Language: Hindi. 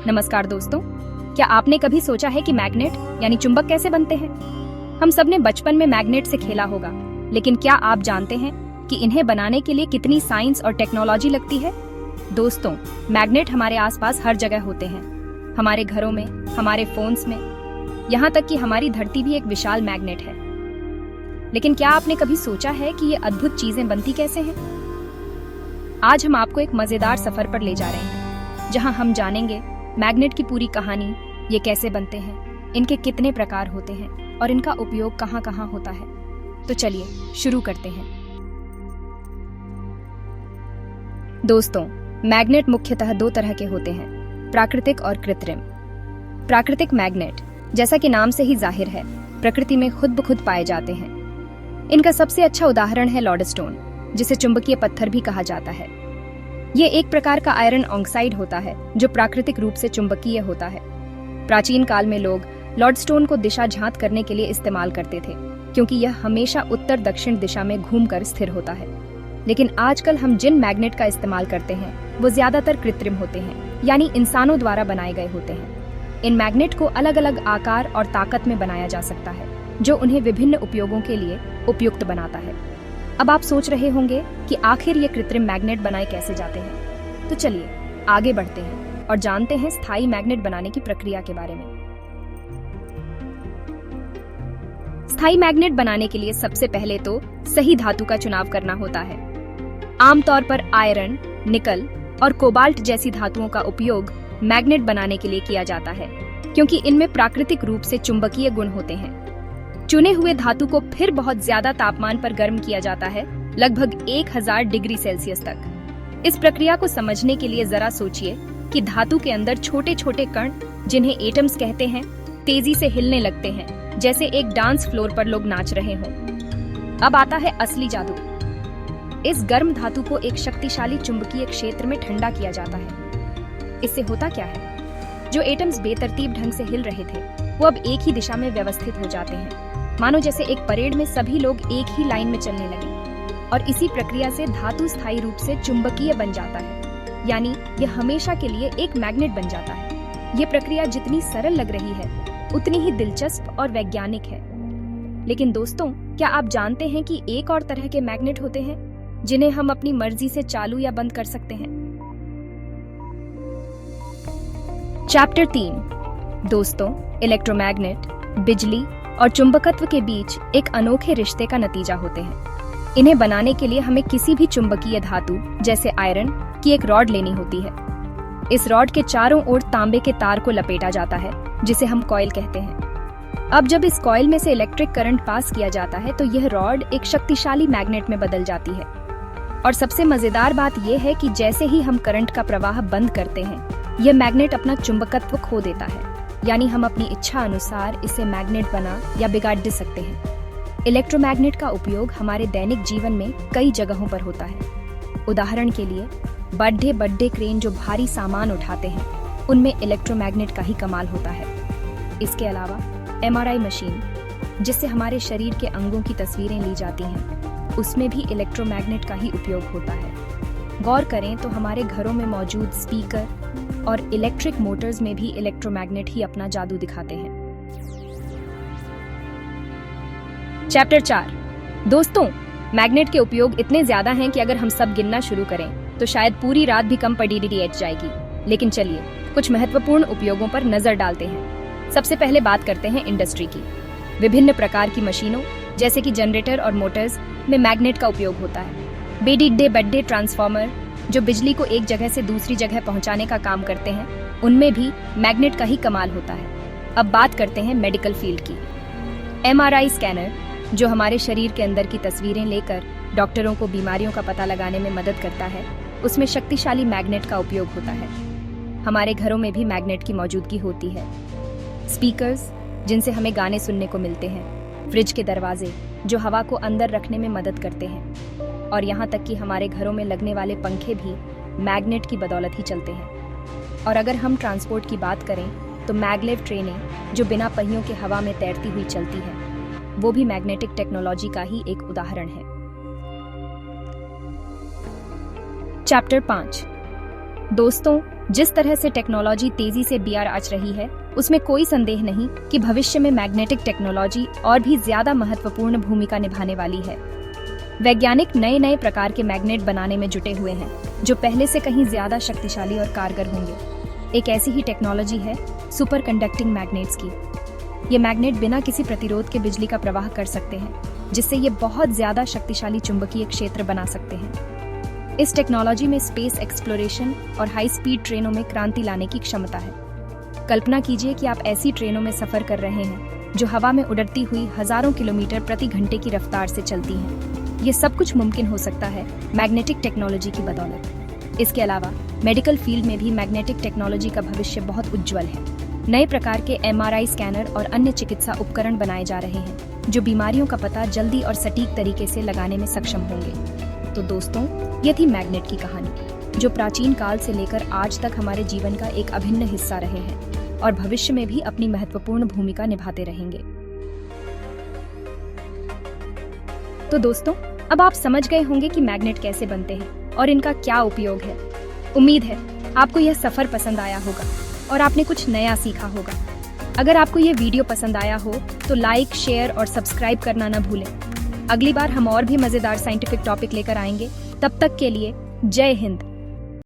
नमस्कार दोस्तों, क्या आपने कभी सोचा है कि मैग्नेट यानी चुंबक कैसे बनते हैं? हम सब ने बचपन में मैग्नेट से खेला होगा, लेकिन क्या आप जानते हैं कि इन्हें बनाने के लिए कितनी साइंस और टेक्नोलॉजी लगती है? दोस्तों, मैग्नेट हमारे आसपास हर जगह होते हैं, हमारे घरों में, हमारे फोन्स में, यहाँ तक कि हमारी धरती भी एक विशाल मैग्नेट है। लेकिन क्या आपने कभी सोचा है कि ये अद्भुत चीजें बनती कैसे हैं? आज हम आपको एक मजेदार सफर पर ले जा रहे हैं, जहां हम जानेंगे मैग्नेट की पूरी कहानी, ये कैसे बनते हैं, इनके कितने प्रकार होते हैं और इनका उपयोग कहां कहां होता है। तो चलिए शुरू करते हैं। दोस्तों, मैग्नेट मुख्यतः दो तरह के होते हैं, प्राकृतिक और कृत्रिम। प्राकृतिक मैग्नेट, जैसा कि नाम से ही जाहिर है, प्रकृति में खुद ब खुद पाए जाते हैं। इनका सबसे अच्छा उदाहरण है लॉडस्टोन, जिसे चुंबकीय पत्थर भी कहा जाता है। ये एक प्रकार का आयरन ऑक्साइड होता है जो प्राकृतिक रूप से चुंबकीय होता है। प्राचीन काल में लोग लॉडस्टोन को दिशा झांत करने के लिए इस्तेमाल करते थे, क्योंकि यह हमेशा उत्तर दक्षिण दिशा में घूमकर स्थिर होता है। लेकिन आजकल हम जिन मैग्नेट का इस्तेमाल करते हैं वो ज्यादातर कृत्रिम होते हैं, यानी इंसानों द्वारा बनाए गए होते हैं। इन मैग्नेट को अलग अलग आकार और ताकत में बनाया जा सकता है, जो उन्हें विभिन्न उपयोगों के लिए उपयुक्त बनाता है। अब आप सोच रहे होंगे कि आखिर ये कृत्रिम मैग्नेट बनाए कैसे जाते हैं। तो चलिए आगे बढ़ते हैं और जानते हैं स्थायी मैग्नेट बनाने की प्रक्रिया के बारे में। स्थायी मैग्नेट बनाने के लिए सबसे पहले तो सही धातु का चुनाव करना होता है। आमतौर पर आयरन, निकल और कोबाल्ट जैसी धातुओं का उपयोग मैग्नेट बनाने के लिए किया जाता है, क्योंकि इनमें प्राकृतिक रूप से चुंबकीय गुण होते हैं। चुने हुए धातु को फिर बहुत ज्यादा तापमान पर गर्म किया जाता है, लगभग 1000 डिग्री सेल्सियस तक। इस प्रक्रिया को समझने के लिए जरा सोचिए कि धातु के अंदर छोटे छोटे कण, जिन्हें एटम्स कहते हैं, तेजी से हिलने लगते हैं, जैसे एक डांस फ्लोर पर लोग नाच रहे हों। अब आता है असली जादू। इस गर्म धातु को एक शक्तिशाली चुंबकीय क्षेत्र में ठंडा किया जाता है। इससे होता क्या है? जो एटम्स बेतरतीब ढंग से हिल रहे थे, वो अब एक ही दिशा में व्यवस्थित हो जाते हैं, मानो जैसे एक परेड में सभी लोग एक ही लाइन में चलने लगे। और इसी प्रक्रिया से धातु स्थायी रूप से चुंबकीय बन जाता है, यानी यह हमेशा के लिए एक मैग्नेट बन जाता है। यह प्रक्रिया जितनी सरल लग रही है, उतनी ही दिलचस्प और वैज्ञानिक है। लेकिन दोस्तों, क्या आप जानते हैं कि एक और तरह के मैग्नेट होते हैं जिन्हें हम अपनी मर्जी से चालू या बंद कर सकते हैं? चैप्टर 3। दोस्तों, इलेक्ट्रोमैग्नेट बिजली और चुंबकत्व के बीच एक अनोखे रिश्ते का नतीजा होते हैं। इन्हें बनाने के लिए हमें किसी भी चुंबकीय धातु, जैसे आयरन, की एक रॉड लेनी होती है। इस रॉड के चारों ओर तांबे के तार को लपेटा जाता है, जिसे हम कॉइल कहते हैं। अब जब इस कॉइल में से इलेक्ट्रिक करंट पास किया जाता है, तो यह रॉड एक शक्तिशाली मैग्नेट में बदल जाती है। और सबसे मजेदार बात यह है कि जैसे ही हम करंट का प्रवाह बंद करते हैं, यह मैग्नेट अपना चुंबकत्व खो देता है, यानी हम अपनी इच्छा अनुसार इसे मैग्नेट बना या बिगाड़ दे सकते हैं। इलेक्ट्रोमैग्नेट का उपयोग हमारे दैनिक जीवन में कई जगहों पर होता है। उदाहरण के लिए, बड़े बड़े क्रेन जो भारी सामान उठाते हैं, उनमें इलेक्ट्रोमैग्नेट का ही कमाल होता है। इसके अलावा MRI मशीन, जिससे हमारे शरीर के अंगों की तस्वीरें ली जाती हैं, उसमें भी इलेक्ट्रोमैग्नेट का ही उपयोग होता है। गौर करें तो हमारे घरों में मौजूद स्पीकर और इलेक्ट्रिक मोटर्स में भी इलेक्ट्रोमैग्नेट ही अपना जादू दिखाते हैं। चैप्टर 4। दोस्तों, मैग्नेट के उपयोग इतने ज्यादा हैं कि अगर हम सब गिनना शुरू करें तो शायद पूरी रात भी कम पड़ी जाएगी। लेकिन चलिए कुछ महत्वपूर्ण उपयोगों पर नजर डालते हैं। सबसे पहले बात करते हैं इंडस्ट्री की। विभिन्न प्रकार की मशीनों, जैसे कि जनरेटर और मोटर्स, में मैग्नेट का उपयोग होता है। बड़े ट्रांसफार्मर, जो बिजली को एक जगह से दूसरी जगह पहुंचाने का काम करते हैं, उनमें भी मैग्नेट का ही कमाल होता है। अब बात करते हैं मेडिकल फील्ड की। MRI स्कैनर, जो हमारे शरीर के अंदर की तस्वीरें लेकर डॉक्टरों को बीमारियों का पता लगाने में मदद करता है, उसमें शक्तिशाली मैग्नेट का उपयोग होता है। हमारे घरों में भी मैग्नेट की मौजूदगी होती है। स्पीकर्स, जिनसे हमें गाने सुनने को मिलते हैं। फ्रिज के दरवाजे, जो हवा को अंदर रखने में मदद करते हैं। और यहाँ तक कि हमारे घरों में लगने वाले पंखे भी मैग्नेट की बदौलत ही चलते हैं। और अगर हम ट्रांसपोर्ट की बात करें तो मैग्लेव ट्रेनें, जो बिना पहियों के हवा में तैरती हुई चलती हैं, वो भी मैग्नेटिक टेक्नोलॉजी का ही एक उदाहरण है। चैप्टर 5। दोस्तों, जिस तरह से टेक्नोलॉजी तेजी से बीआर आच रही है, उसमें कोई संदेह नहीं कि भविष्य में मैग्नेटिक टेक्नोलॉजी और भी ज्यादा महत्वपूर्ण भूमिका निभाने वाली है। वैज्ञानिक नए नए प्रकार के मैग्नेट बनाने में जुटे हुए हैं, जो पहले से कहीं ज्यादा शक्तिशाली और कारगर होंगे। एक ऐसी ही टेक्नोलॉजी है सुपर कंडक्टिंग मैग्नेट्स की। ये मैग्नेट बिना किसी प्रतिरोध के बिजली का प्रवाह कर सकते हैं, जिससे ये बहुत ज्यादा शक्तिशाली चुंबकीय क्षेत्र बना सकते हैं। इस टेक्नोलॉजी में स्पेस एक्सप्लोरेशन और हाई स्पीड ट्रेनों में क्रांति लाने की क्षमता है। कल्पना कीजिए कि आप ऐसी ट्रेनों में सफर कर रहे हैं जो हवा में उड़ती हुई हजारों किलोमीटर प्रति घंटे की रफ्तार से चलती हैं। ये सब कुछ मुमकिन हो सकता है मैग्नेटिक टेक्नोलॉजी की बदौलत। इसके अलावा मेडिकल फील्ड में भी मैग्नेटिक टेक्नोलॉजी का भविष्य बहुत उज्जवल है। नए प्रकार के MRI स्कैनर और अन्य चिकित्सा उपकरण बनाए जा रहे हैं, जो बीमारियों का पता जल्दी और सटीक तरीके से लगाने में सक्षम होंगे। तो दोस्तों, ये थी मैग्नेट की कहानी, जो प्राचीन काल से लेकर आज तक हमारे जीवन का एक अभिन्न हिस्सा रहे हैं और भविष्य में भी अपनी महत्वपूर्ण भूमिका निभाते रहेंगे। तो दोस्तों, अब आप समझ गए होंगे कि मैग्नेट कैसे बनते हैं और इनका क्या उपयोग है। उम्मीद है आपको यह सफर पसंद आया होगा और आपने कुछ नया सीखा होगा। अगर आपको यह वीडियो पसंद आया हो तो लाइक, शेयर और सब्सक्राइब करना न भूलें। अगली बार हम और भी मजेदार साइंटिफिक टॉपिक लेकर आएंगे। तब तक के लिए जय हिंद।